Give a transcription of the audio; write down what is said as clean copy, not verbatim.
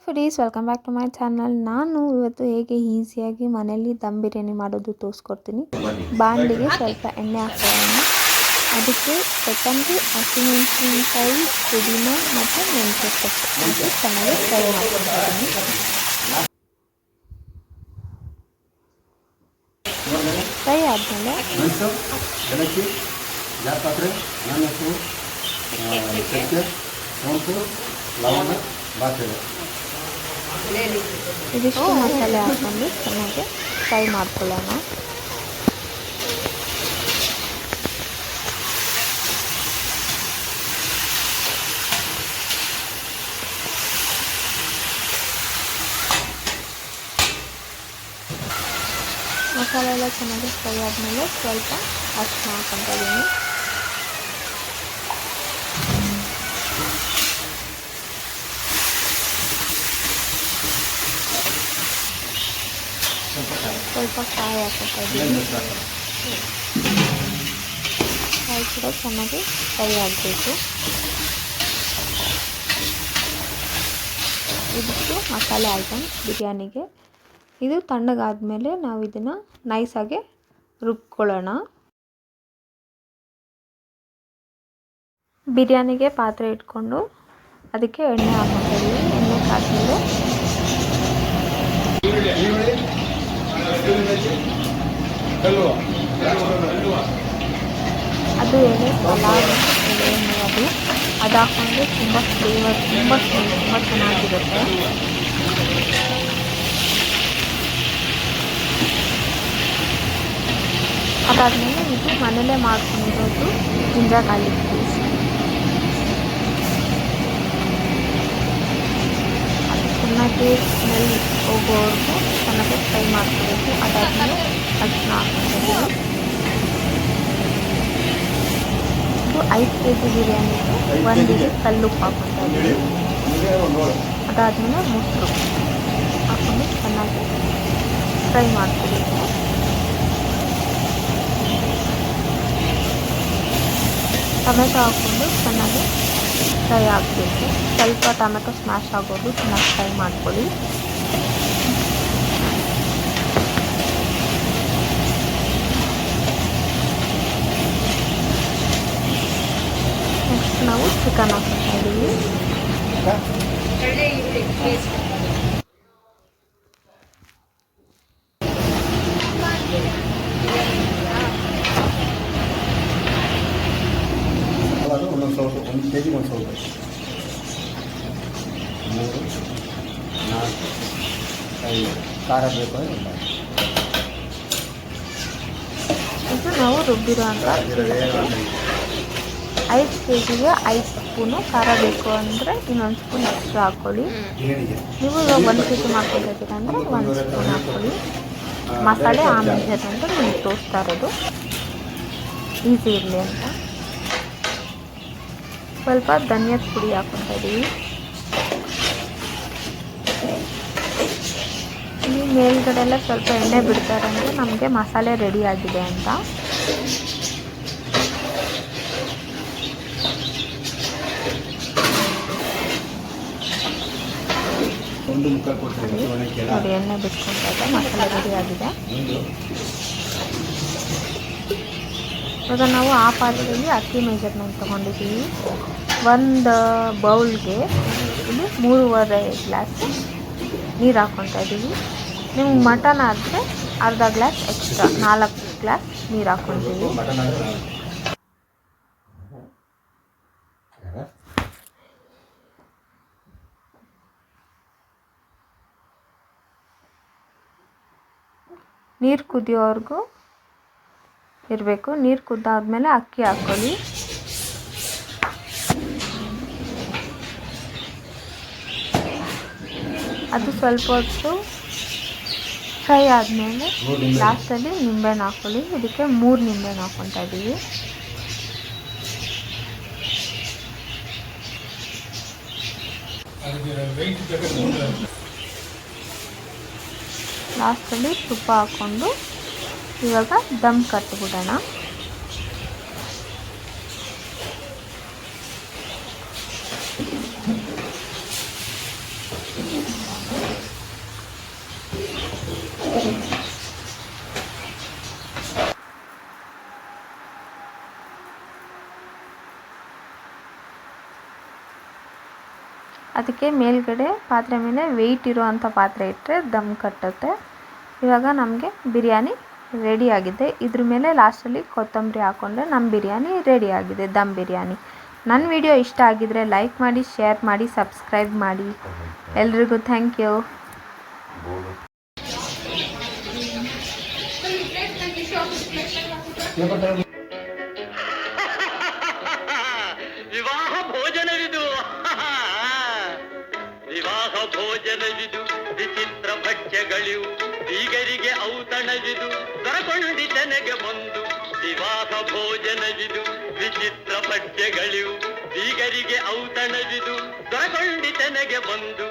Foodies welcome back to my channel. ನಾನು ಇವತ್ತು ಹೇಗೆ ಈಸಿಯಾಗಿ ಮನೆಯಲ್ಲಿ ದಮ್ ಬಿರಿಯಾನಿ ಮಾಡೋದು ತೋರಿಸ್ಕೊಡ್ತೀನಿ. ಬಾಣಲಿಗೆ ಸ್ವಲ್ಪ ಎಣ್ಣೆ ಹಾಕೊಳ್ಳೋಣ. ಅದಕ್ಕೆ ಕೊತ್ತಂಬರಿ, ಹಸಿಮೆಣಸಿನಕಾಯಿ, ಪುದೀನ ಮತ್ತು ಮೆಂತ್ಯ ಸೊಪ್ಪು ಹಾಕಿ ಚೆನ್ನಾಗಿ ಫ್ರೈ ಮಾಡ್ಕೊಳ್ತೀನಿ. ಫ್ರೈ ಆದಮೇಲೆ ಇದಿಷ್ಟು ಮಸಾಲೆ ಹಾಕ್ಕೊಂಡು ಚೆನ್ನಾಗಿ ಫ್ರೈ ಮಾಡ್ಕೊಳ್ಳೋಣ. ಮಸಾಲೆ ಎಲ್ಲ ಚೆನ್ನಾಗಿ ಫ್ರೈ ಆದಮೇಲೆ ಸ್ವಲ್ಪ ಅರಿಶಿನ ಹಾಕ್ಕೊಳ್ತೀನಿ. ಸ್ವಲ್ಪ ಕಾಯಿ ಹಾಕ್ಕೊಳ್ತೀನಿ. ಕಾಯಿ ಕೂಡ ಚೆನ್ನಾಗಿ ಫ್ರೈ ಆಗಬೇಕು. ಇದಿಷ್ಟು ಮಸಾಲೆ ಐಟಮ್ ಬಿರಿಯಾನಿಗೆ. ಇದು ತಣ್ಣಗಾದ್ಮೇಲೆ ನಾವು ಇದನ್ನು ನೈಸಾಗಿ ರುಬ್ಕೊಳ್ಳೋಣ. ಬಿರಿಯಾನಿಗೆ ಪಾತ್ರೆ ಇಟ್ಕೊಂಡು ಅದಕ್ಕೆ ಎಣ್ಣೆ ಹಾಕ್ಕೊಳ್ತೀವಿ. ಎಣ್ಣೆ ಕಾದ್ಮೇಲೆ ಅದು ಎಣ್ಣೆ ಪಲಾವ್ ಎಣ್ಣೆ ಅದು ಹಾಕ್ಕೊಂಡು ತುಂಬ ಫ್ಲೇವರ್ ತುಂಬ ಚೆನ್ನಾಗಿರುತ್ತೆ. ಅದಾದಮೇಲೆ ಇದು ಮನೇಲೇ ಮಾಡ್ಕೊಂಡಿರೋದು ಜಿಂಜರ್ ಗಾರ್ಲಿಕ್ ಪೇಸ್ಟ್. ಅದು ಚೆನ್ನಾಗಿ ಸ್ಮೆಲ್ ಹೋಗೋವರೆಗೂ ಚೆನ್ನಾಗಿ ಫ್ರೈ ಮಾಡ್ಕೋಬೇಕು. ಅದಾದಮೇಲೆ ಅರಿಶಿನ ಹಾಕ್ಕೊಂಡಿದ್ದೀವಿ. ಇದು 5 kg ಬಿರಿಯಾನಿಗೆ 1 kg ಕಲ್ಲುಪ್ಪು ಹಾಕ್ಕೊತಾ ಇದ್ದೀವಿ. ಅದಾದಮೇಲೆ ಮೊಸರು ಹಾಕ್ಕೊಂಡು ಚೆನ್ನಾಗಿ ಫ್ರೈ ಮಾಡ್ಕೋಬೇಕು. ಟೊಮೆಟೊ ಹಾಕ್ಕೊಂಡು ಚೆನ್ನಾಗಿ ಫ್ರೈ ಆಗಬೇಕು. ಸ್ವಲ್ಪ ಟೊಮೆಟೊ ಸ್ಮ್ಯಾಶ್ ಆಗೋದು ಚೆನ್ನಾಗಿ ಫ್ರೈ ಮಾಡ್ಕೊಳ್ಳಿ. ನೆಕ್ಸ್ಟ್ ನಾವು ಚಿಕನ್ ಹಾಕ್ತಾ ಇದ್ದೀವಿ. ಒಂದು ಕೆಜಿ ಒಂದು ಸ್ವಲ್ಪ 3, 4, 5 ಖಾರ ಬೇಕು ಅಂದರೆ ಇದು ನಾವು ರುಬ್ಬಿರೋ ಅಂತ 5 kgಗೆ 5 ಸ್ಪೂನು ಖಾರ ಬೇಕು ಅಂದರೆ ಇನ್ನೊಂದು ಸ್ಪೂನ್ ಎಕ್ಸ್ಟ್ರಾ ಹಾಕ್ಕೊಳ್ಳಿ. ನೀವು ಇವಾಗ 1 kg ಮಾಡ್ಕೊಂಡಿದ್ದೀರ ಅಂದರೆ 1 ಸ್ಪೂನ್ ಹಾಕ್ಕೊಳ್ಳಿ. ಮಸಾಲೆ ಆಮೇಲೆ ಅಂತ ನಿಮ್ಗೆ ತೋರಿಸ್ತಾ ಇರೋದು ಈಸಿ ಇರಲಿ ಅಂತ. ಸ್ವಲ್ಪ ಧನಿಯದ ಪುಡಿ ಹಾಕ್ಕೊತಾ ಇದ್ದೀವಿ. ಈ ಮೇಲ್ಗಡೆ ಎಲ್ಲ ಸ್ವಲ್ಪ ಎಣ್ಣೆ ಬಿಡ್ತಾರೆ ಅಂದರೆ ನಮಗೆ ಮಸಾಲೆ ರೆಡಿ ಆಗಿದೆ ಅಂತ. ನೋಡಿ ಎಣ್ಣೆ ಬಿಟ್ಕೊಂಡ್ರೆ ಮಸಾಲೆ ರೆಡಿ ಆಗಿದೆ. ಇವಾಗ ನಾವು ಆ ಪಾತ್ರೆಯಲ್ಲಿ ಅಕ್ಕಿ ಮೆಜರ್ಮೆಂಟ್ ತೊಗೊಂಡಿದ್ದೀವಿ. ಒಂದು ಬೌಲ್ಗೆ ಇಲ್ಲಿ 3.5 ಗ್ಲಾಸ್ ನೀರು ಹಾಕ್ಕೊತಾ ಇದ್ದೀವಿ. ನಿಮ್ಗೆ ಮಟನ್ ಆದರೆ ಅರ್ಧ ಗ್ಲಾಸ್ ಎಕ್ಸ್ಟ್ರಾ 4 ಗ್ಲಾಸ್ ನೀರು ಹಾಕ್ಕೊತೀವಿ. ನೀರು ಕುದಿಯೋವರೆಗೂ ಇರಬೇಕು. ನೀರು ಕುದ್ದಾದ್ಮೇಲೆ ಅಕ್ಕಿ ಹಾಕ್ಕೊಳ್ಳಿ. ಅದು ಸ್ವಲ್ಪ ಹೊತ್ತು ಫ್ರೈ ಆದಮೇಲೆ ಲಾಸ್ಟಲ್ಲಿ ನಿಂಬೆಹಣ್ಣು ಹಾಕ್ಕೊಳ್ಳಿ. ಇದಕ್ಕೆ 3 ನಿಂಬೆಹಣ್ಣು ಹಾಕ್ಕೊತಾ ಇದ್ದೀವಿ. ಲಾಸ್ಟಲ್ಲಿ ತುಪ್ಪ ಹಾಕ್ಕೊಂಡು ಇವಾಗ ದಮ್ ಕಟ್ಬಿಡೋಣ. ಅದಕ್ಕೆ ಮೇಲ್ಗಡೆ ಪಾತ್ರೆ ಮೇಲೆ ವೆಯ್ಟ್ ಇರೋವಂಥ ಪಾತ್ರೆ ಇಟ್ಟರೆ ದಮ್ ಕಟ್ಟುತ್ತೆ. ಇವಾಗ ನಮಗೆ ಬಿರಿಯಾನಿ ರೆಡಿ ಆಗಿದೆ. ಇದ್ರ ಮೇಲೆ ಲಾಸ್ಟಲ್ಲಿ ಕೊತ್ತಂಬರಿ ಹಾಕ್ಕೊಂಡ್ರೆ ನಮ್ಮ ಬಿರಿಯಾನಿ ರೆಡಿ ಆಗಿದೆ, ದಮ್ ಬಿರಿಯಾನಿ. ನನ್ನ ವಿಡಿಯೋ ಇಷ್ಟ ಆಗಿದರೆ ಲೈಕ್ ಮಾಡಿ, ಶೇರ್ ಮಾಡಿ, ಸಬ್ಸ್ಕ್ರೈಬ್ ಮಾಡಿ. ಎಲ್ರಿಗೂ ಥ್ಯಾಂಕ್ ಯು. ವಿವಾಹ ಭೋಜನವಿದು ವಿವಾಹ ಭೋಜನವಿದು ವಿಚಿತ್ರ ಭಕ್ಷ್ಯಗಳಿವು ಬೀಗರಿಗೆ ಔತಣವಿದು ದೊರಕೊಂಡಿತನೆಗೆ ಬಂದು ವಿವಾಹ ಭೋಜನವಿದು ವಿಚಿತ್ರ ಭಕ್ಷ್ಯಗಳಿವು ಬೀಗರಿಗೆ ಔತಣವಿದು ದೊರಕೊಂಡಿತನೆಗೆ ಬಂದು